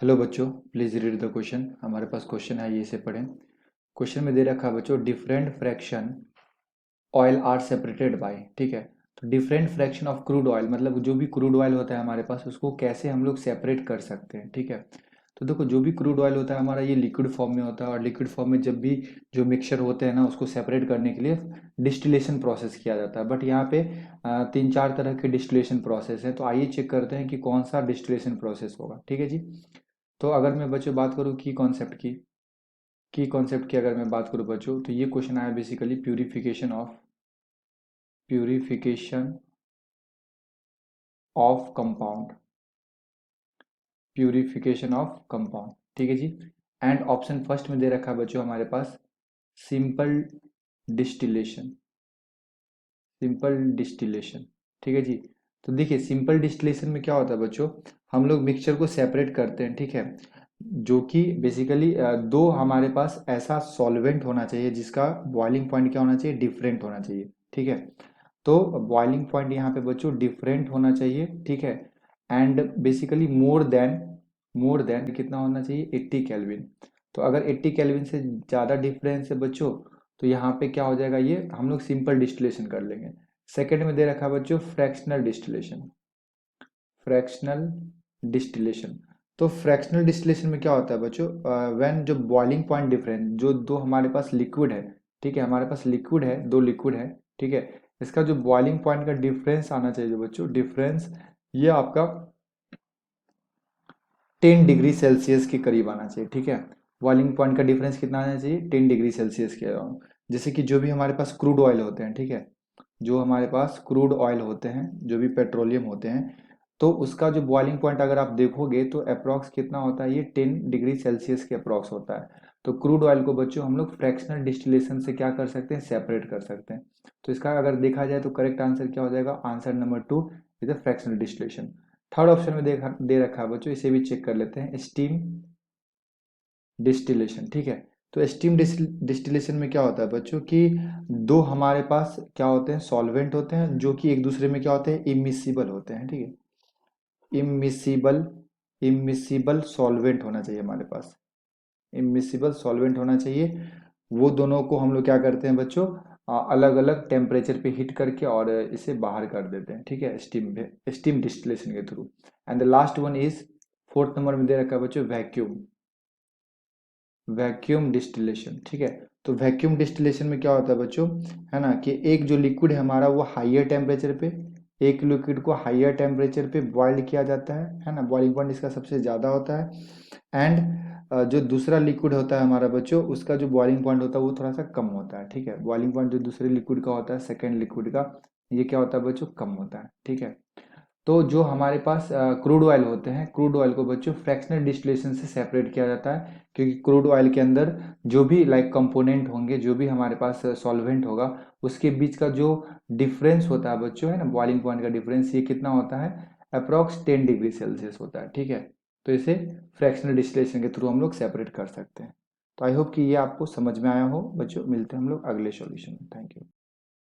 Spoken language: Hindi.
हेलो बच्चों, प्लीज़ रीड द क्वेश्चन। हमारे पास क्वेश्चन है, ये से पढ़ें। क्वेश्चन में दे रखा है बच्चों, different fraction oil are separated by. ठीक है, तो different fraction of crude oil मतलब जो भी क्रूड ऑयल होता है हमारे पास, उसको कैसे हम लोग सेपरेट कर सकते हैं। ठीक है, तो देखो, जो भी क्रूड ऑयल होता है हमारा, ये लिक्विड फॉर्म में होता है, और लिक्विड फॉर्म में जब भी जो मिक्सचर होते हैं ना, उसको सेपरेट करने के लिए डिस्टिलेशन प्रोसेस किया जाता है। बट यहाँ पे तीन चार तरह के डिस्टिलेशन प्रोसेस है, तो आइए चेक करते हैं कि कौन सा डिस्टिलेशन प्रोसेस होगा। ठीक है जी। तो अगर मैं बच्चों बात करूँ की कॉन्सेप्ट की अगर मैं बात करूँ बच्चों, तो ये क्वेश्चन आया basically purification of compound. Purification of compound, ठीक है जी। एंड ऑप्शन फर्स्ट में दे रखा है बच्चों हमारे पास सिंपल डिस्टिलेशन। सिंपल डिस्टिलेशन, ठीक है जी। तो देखिए, सिंपल डिस्टिलेशन में क्या होता है बच्चों, हम लोग मिक्सचर को सेपरेट करते हैं। ठीक है, जो कि बेसिकली दो हमारे पास ऐसा सॉल्वेंट होना चाहिए जिसका बॉइलिंग पॉइंट क्या होना चाहिए, डिफरेंट होना चाहिए। ठीक है, तो बॉइलिंग पॉइंट यहाँ पे बच्चों डिफरेंट होना चाहिए। ठीक है, एंड बेसिकली मोर देन कितना होना चाहिए, 80 केल्विन। तो अगर 80 केल्विन से ज़्यादा डिफरेंस है बच्चों, तो यहाँ पे क्या हो जाएगा, ये हम लोग सिंपल डिस्टिलेशन कर लेंगे। सेकेंड में दे रखा है बच्चों फ्रैक्शनल डिस्टिलेशन। फ्रैक्शनल डिस्टिलेशन, तो फ्रैक्शनल डिस्टिलेशन में क्या होता है बच्चों, व्हेन जो बॉइलिंग पॉइंट डिफरेंस, जो दो हमारे पास लिक्विड है, ठीक है, हमारे पास लिक्विड है, दो लिक्विड है, ठीक है, इसका जो बॉइलिंग पॉइंट का डिफरेंस आना चाहिए जो बच्चों, डिफरेंस ये आपका 10 डिग्री सेल्सियस के करीब आना चाहिए। ठीक है, बॉइलिंग पॉइंट का डिफरेंस कितना आना चाहिए, 10 डिग्री सेल्सियस के अराउंड। जैसे कि जो भी हमारे पास क्रूड ऑयल होते हैं, ठीक है, जो हमारे पास क्रूड ऑयल होते हैं, जो भी पेट्रोलियम होते हैं, तो उसका जो बॉइलिंग पॉइंट अगर आप देखोगे तो अप्रॉक्स कितना होता है, ये 10 डिग्री सेल्सियस के अप्रॉक्स होता है। तो क्रूड ऑयल को बच्चों हम लोग फ्रैक्शनल डिस्टिलेशन से क्या कर सकते हैं, सेपरेट कर सकते हैं। तो इसका अगर देखा जाए तो करेक्ट आंसर क्या हो जाएगा, answer number 2 is the fractional distillation. Third option में दे रखा है बच्चों, इसे भी चेक कर लेते हैं, स्टीम डिस्टिलेशन। ठीक है, तो स्टीम डिस्टिलेशन में क्या होता है बच्चों कि दो हमारे पास क्या होते हैं, सॉल्वेंट होते हैं, जो कि एक दूसरे में क्या होते हैं, इमिसिबल होते हैं। ठीक है, इमिसिबल इमिसिबल सॉल्वेंट होना चाहिए हमारे पास, इमिसिबल सॉल्वेंट होना चाहिए। वो दोनों को हम लोग क्या करते हैं बच्चों, अलग अलग टेम्परेचर पे हीट करके और इसे बाहर कर देते हैं। ठीक है, स्टीम डिस्टिलेशन के through. And the last one is, fourth number में दे रखा है बच्चों, वैक्यूम वैक्यूम डिस्टिलेशन। ठीक है, तो वैक्यूम डिस्टिलेशन में क्या होता है बच्चों, है ना, कि एक जो लिक्विड है हमारा वो हाईयर टेम्परेचर पे, एक लिक्विड को हाईयर टेम्परेचर पे बॉइल्ड किया जाता है ना, बॉइलिंग पॉइंट इसका सबसे ज़्यादा होता है। एंड जो दूसरा लिक्विड होता है हमारा बच्चों, उसका जो बॉइलिंग पॉइंट होता है वो थोड़ा सा कम होता है। ठीक है, बॉइलिंग पॉइंट जो दूसरे लिक्विड का होता है, सेकेंड लिक्विड का, ये क्या होता है बच्चों, कम होता है। ठीक है, तो जो हमारे पास क्रूड ऑयल होते हैं, क्रूड ऑयल को बच्चों फ्रैक्शनल डिस्टिलेशन से सेपरेट किया जाता है, क्योंकि क्रूड ऑयल के अंदर जो भी लाइक कंपोनेंट होंगे, जो भी हमारे पास सॉल्वेंट होगा, उसके बीच का जो डिफरेंस होता है बच्चों, है ना, बॉइलिंग पॉइंट का डिफरेंस, ये कितना होता है, अप्रॉक्स 10 डिग्री सेल्सियस होता है। ठीक है, तो इसे फ्रैक्शनल डिस्टिलेशन के थ्रू हम लोग सेपरेट कर सकते हैं। तो आई होप कि ये आपको समझ में आया हो बच्चों। मिलते हैं हम लोग अगले सॉल्यूशन में। Thank you.